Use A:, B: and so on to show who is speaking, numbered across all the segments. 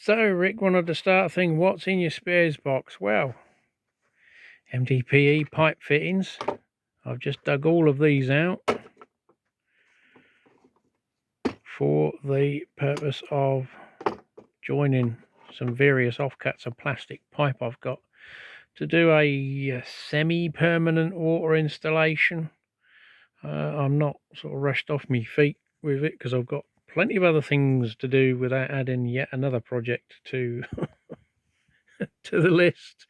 A: So Rick wanted to start thinking, what's in your spares box? Well, MDPE pipe fittings. I've just dug all of these out for the purpose of joining some various offcuts of plastic pipe I've got to do a semi-permanent water installation. I'm not sort of rushed off my feet with it because I've got plenty of other things to do without adding yet another project to to the list.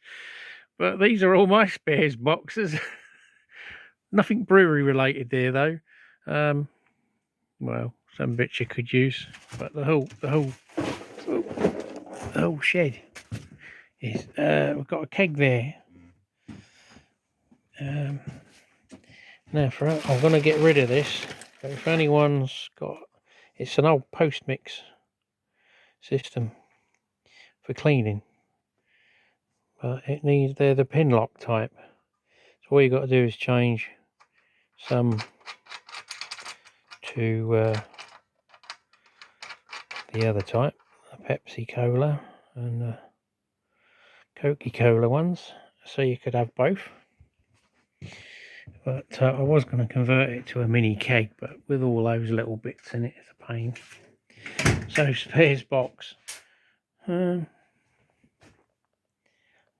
A: But these are all my spares boxes. Nothing brewery related there though. Well, some bits you could use, but the whole shed is we've got a keg there. Now I'm going to get rid of this. But if anyone's got, it's an old post mix system for cleaning, but it needs, they're the pin lock type. So all you got to do is change some to the other type, the Pepsi Cola and the Coca-Cola ones, so you could have both. But I was going to convert it to a mini keg, but with all those little bits in it, it's a pain. So spares box. Got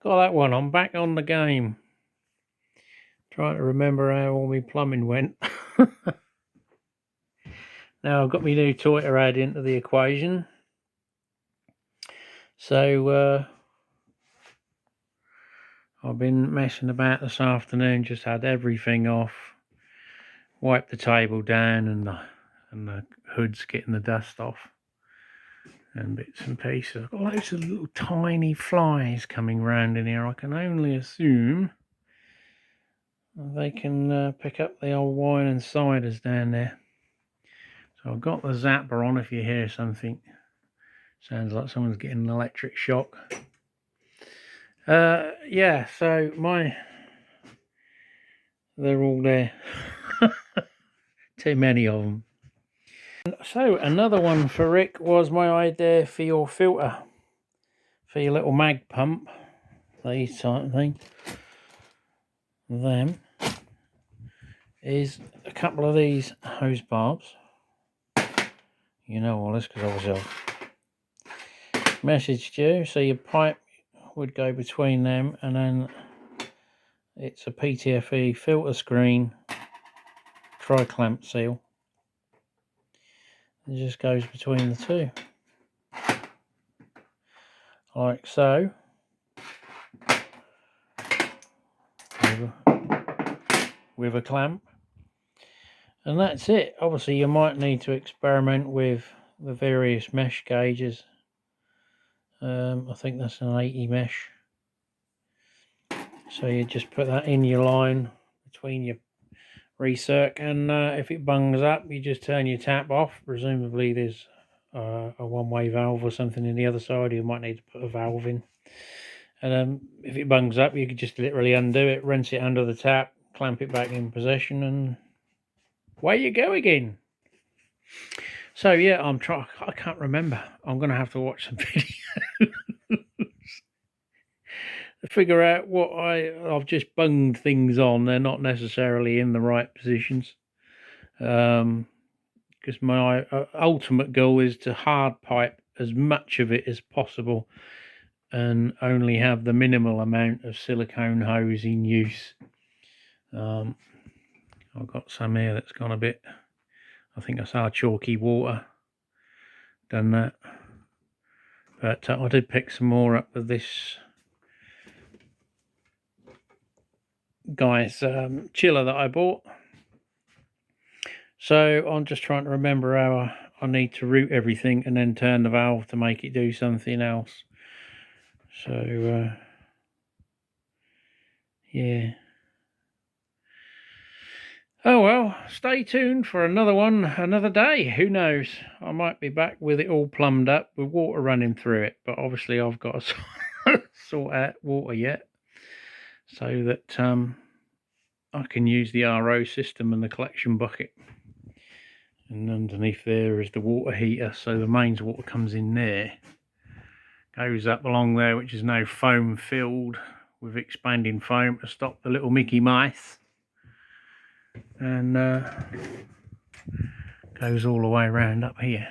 A: that one. I'm back on the game. Trying to remember how all my plumbing went. Now I've got my new toy to add into the equation. So I've been messing about this afternoon, just had everything off, wiped the table down and the hood's getting the dust off and bits and pieces. I've got loads of little tiny flies coming round in here. I can only assume they can pick up the old wine and ciders down there. So I've got the zapper on if you hear something. Sounds like someone's getting an electric shock. Yeah, so they're all there. Too many of them. So another one for Rick was my idea for your filter, for your little mag pump, these type of thing. Them is a couple of these hose barbs. You know all this because obviously I've messaged you. So your pipe would go between them, and then it's a PTFE filter screen tri-clamp seal. It just goes between the two, like so. With a clamp, and that's it. Obviously you might need to experiment with the various mesh gauges. I think that's an 80 mesh, so you just put that in your line between your recirc, and if it bungs up you just turn your tap off. Presumably there's a one-way valve or something in the other side. You might need to put a valve in, and if it bungs up you could just literally undo it, rinse it under the tap, clamp it back in position, and away you go again. So yeah, I can't remember. I'm going to have to watch some videos to figure out what I've just bunged things on. They're not necessarily in the right positions. Because my ultimate goal is to hard pipe as much of it as possible and only have the minimal amount of silicone hose in use. I've got some here that's gone a bit, I think that's our chalky water done that. But I did pick some more up with this guy's chiller that I bought. So I'm just trying to remember how I need to route everything and then turn the valve to make it do something else. So yeah. Oh well, stay tuned for another one another day. Who knows? I might be back with it all plumbed up with water running through it, but obviously I've got to sort out water yet, so that I can use the RO system and the collection bucket. And underneath there is the water heater, so the mains water comes in there. Goes up along there, which is now foam filled with expanding foam to stop the little Mickey mice, and goes all the way around up here.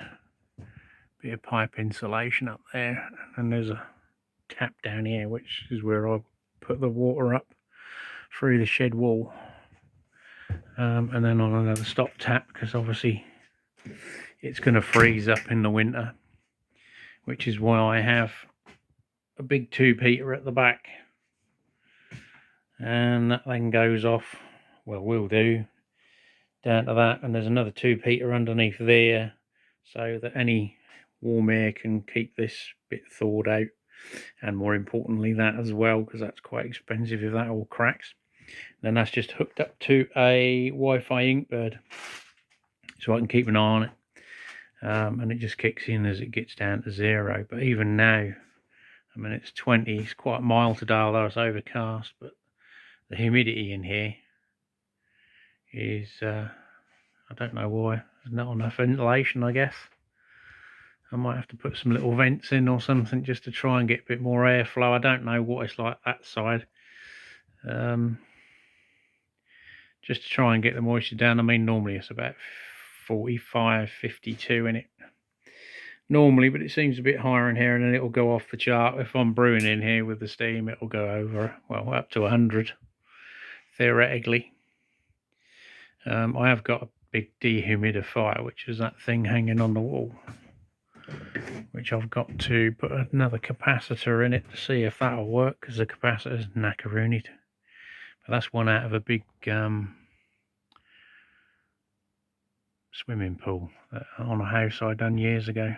A: Bit of pipe insulation up there, and there's a tap down here, which is where I put the water up through the shed wall, and then on another stop tap, because obviously it's going to freeze up in the winter, which is why I have a big 2-peter at the back, and that then goes off, well, will do, down to that, and there's another 2-peter underneath there, so that any warm air can keep this bit thawed out, and more importantly that as well, because that's quite expensive if that all cracks. Then that's just hooked up to a Wi-Fi Inkbird, so I can keep an eye on it, and it just kicks in as it gets down to 0. But even now, I mean, it's 20, it's quite mild today, although it's overcast, but the humidity in here is, I don't know why, there's not enough ventilation, I guess. I might have to put some little vents in or something just to try and get a bit more airflow. I don't know what it's like that side. Just to try and get the moisture down. I mean, normally it's about 45, 52 in it. Normally, but it seems a bit higher in here, and then it'll go off the chart. If I'm brewing in here with the steam, it'll go over, well, up to 100, theoretically. I have got a big dehumidifier, which is that thing hanging on the wall, which I've got to put another capacitor in it to see if that'll work, because the capacitor's knackeroonied. But that's one out of a big swimming pool on a house I done years ago.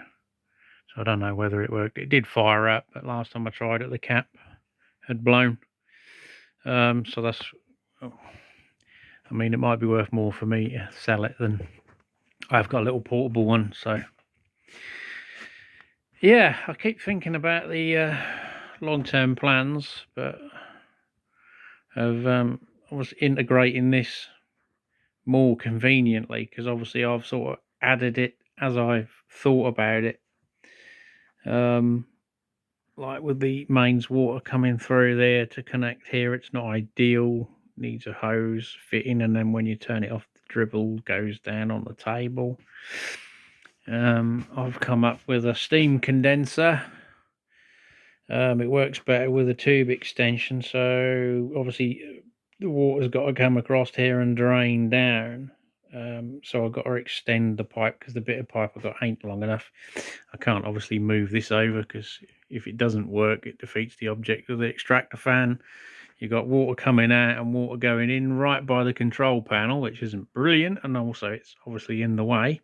A: So I don't know whether it worked. It did fire up, but last time I tried it, the cap had blown. So that's, I mean, it might be worth more for me to sell it than I've got a little portable one. So yeah, I keep thinking about the long-term plans, but of I was integrating this more conveniently, because obviously I've sort of added it as I've thought about it. Like with the mains water coming through there to connect here, it's not ideal. Needs a hose fitting, and then when you turn it off, the dribble goes down on the table. I've come up with a steam condenser. It works better with a tube extension, so obviously the water's got to come across here and drain down. So I've got to extend the pipe, because the bit of pipe I've got ain't long enough. I can't obviously move this over, because if it doesn't work, it defeats the object of the extractor fan. You've got water coming out and water going in right by the control panel, which isn't brilliant, and also it's obviously in the way.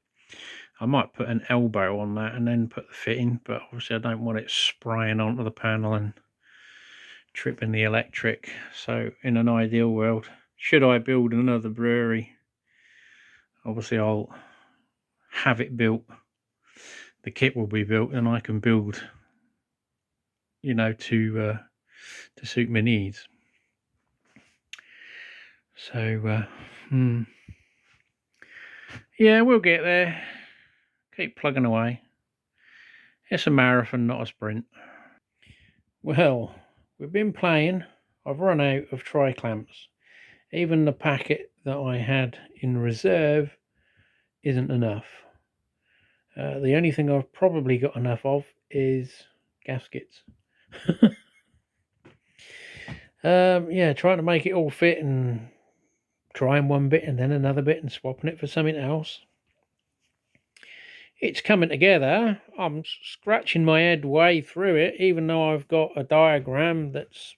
A: I might put an elbow on that and then put the fitting, but obviously I don't want it spraying onto the panel and tripping the electric. So in an ideal world, should I build another brewery, obviously I'll have it built, the kit will be built, and I can build, you know, to suit my needs. So yeah, we'll get there. Keep plugging away. It's a marathon, not a sprint. Well, we've been playing. I've run out of tri-clamps. Even the packet that I had in reserve isn't enough. The only thing I've probably got enough of is gaskets. Yeah, trying to make it all fit, and trying one bit and then another bit and swapping it for something else. It's coming together. I'm scratching my head way through it, even though I've got a diagram that's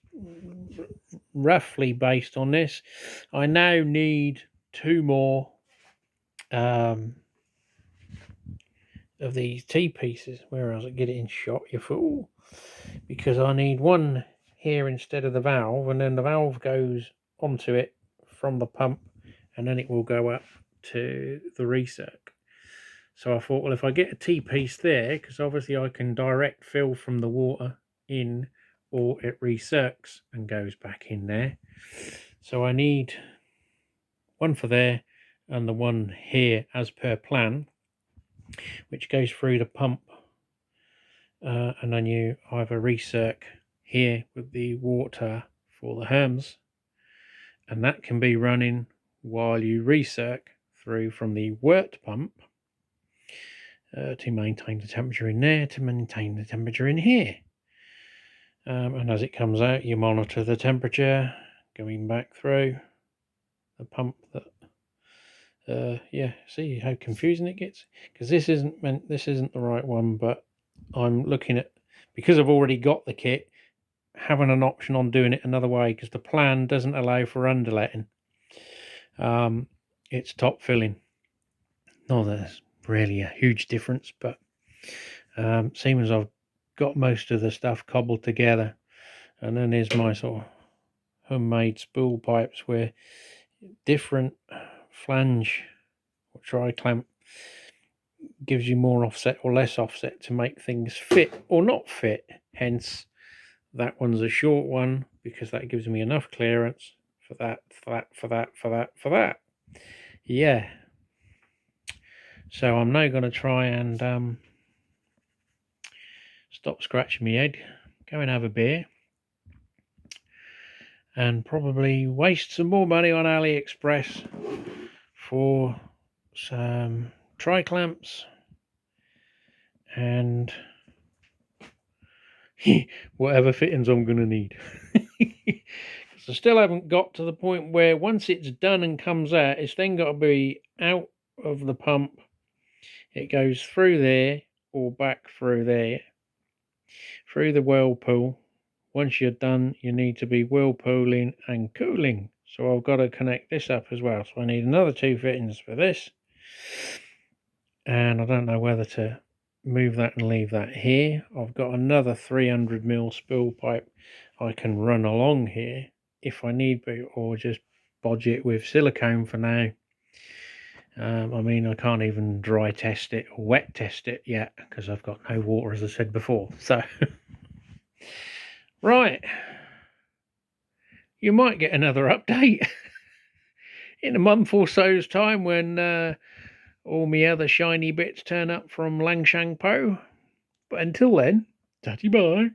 A: roughly based on this. I now need 2 more of these T-pieces. Where else I get it in shot, you fool? Because I need one here instead of the valve, and then the valve goes onto it from the pump, and then it will go up to the recirc. So I thought, well, if I get a T-piece there, because obviously I can direct fill from the water in, or it recircs and goes back in there. So I need one for there and the one here as per plan, which goes through the pump and then you either recirc here with the water for the herms, and that can be running while you recirc through from the wort pump to maintain the temperature in there, to maintain the temperature in here. And as it comes out, you monitor the temperature going back through the pump. That yeah, see how confusing it gets, because this isn't the right one, but I'm looking at, because I've already got the kit, having an option on doing it another way, because the plan doesn't allow for underletting. It's top filling. Not that there's really a huge difference, but seeing as I've got most of the stuff cobbled together, and then there's my sort of homemade spool pipes where different flange or tri-clamp gives you more offset or less offset to make things fit or not fit. Hence, that one's a short one because that gives me enough clearance for that. Yeah. So I'm now going to try and stop scratching my head, go and have a beer, and probably waste some more money on AliExpress for some tri-clamps and whatever fittings I'm going to need. Because I still haven't got to the point where once it's done and comes out, it's then got to be out of the pump. It goes through there or back through there, through the whirlpool. Once you're done, you need to be whirlpooling and cooling. So I've got to connect this up as well. So I need another 2 fittings for this. And I don't know whether to move that and leave that here. I've got another 300mm spool pipe I can run along here if I need to, or just bodge it with silicone for now. I mean, I can't even dry test it or wet test it yet because I've got no water, as I said before. So right, you might get another update in a month or so's time when all my other shiny bits turn up from Langshang Po. But until then, tatty bye.